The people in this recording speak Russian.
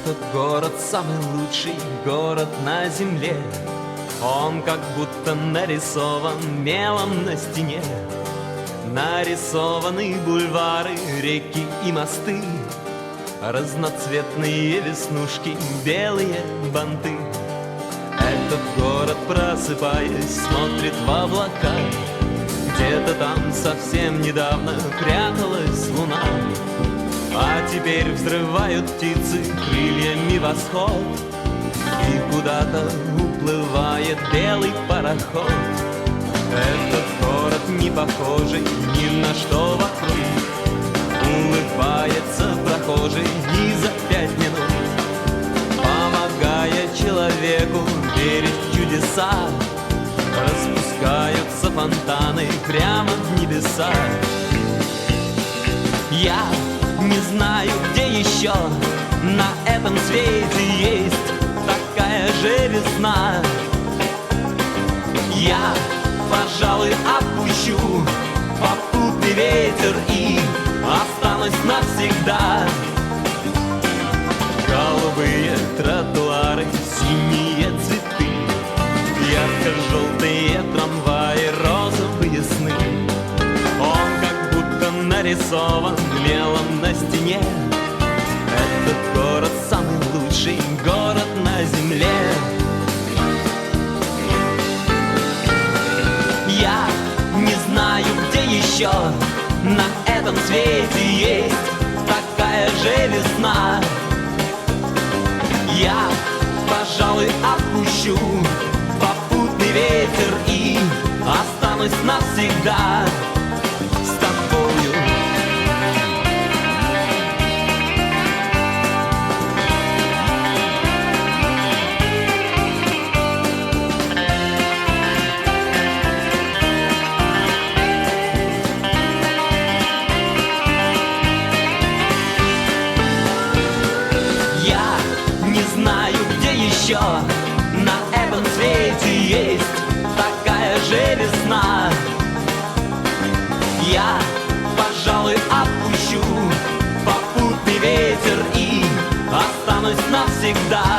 Этот город самый лучший город на земле. Он как будто нарисован мелом на стене. Нарисованы бульвары, реки и мосты, разноцветные веснушки, белые банты. Этот город, просыпаясь, смотрит в облака. Где-то там совсем недавно пряталась луна, а теперь взрывают птицы крыльями восход, и куда-то уплывает белый пароход. Этот город не похожий ни на что вокруг, улыбается прохожий и за 5 минут, помогая человеку верить в чудеса. Распускаются фонтаны прямо в небеса. Я не знаю, где еще на этом свете есть такая же весна. Я, пожалуй, отпущу попутный ветер и останусь навсегда. Голубые тротуары, синие цветы, ярко-желтые трамваи, розовые сны. Он как будто нарисован мелом на стене. Этот город самый лучший город на земле. Я не знаю, где еще на этом свете есть такая же весна. Я, пожалуй, отпущу попутный ветер и останусь навсегда с тобою. Я не знаю, где еще на этом свете есть такая же весна. Я, пожалуй, отпущу попутный ветер и останусь навсегда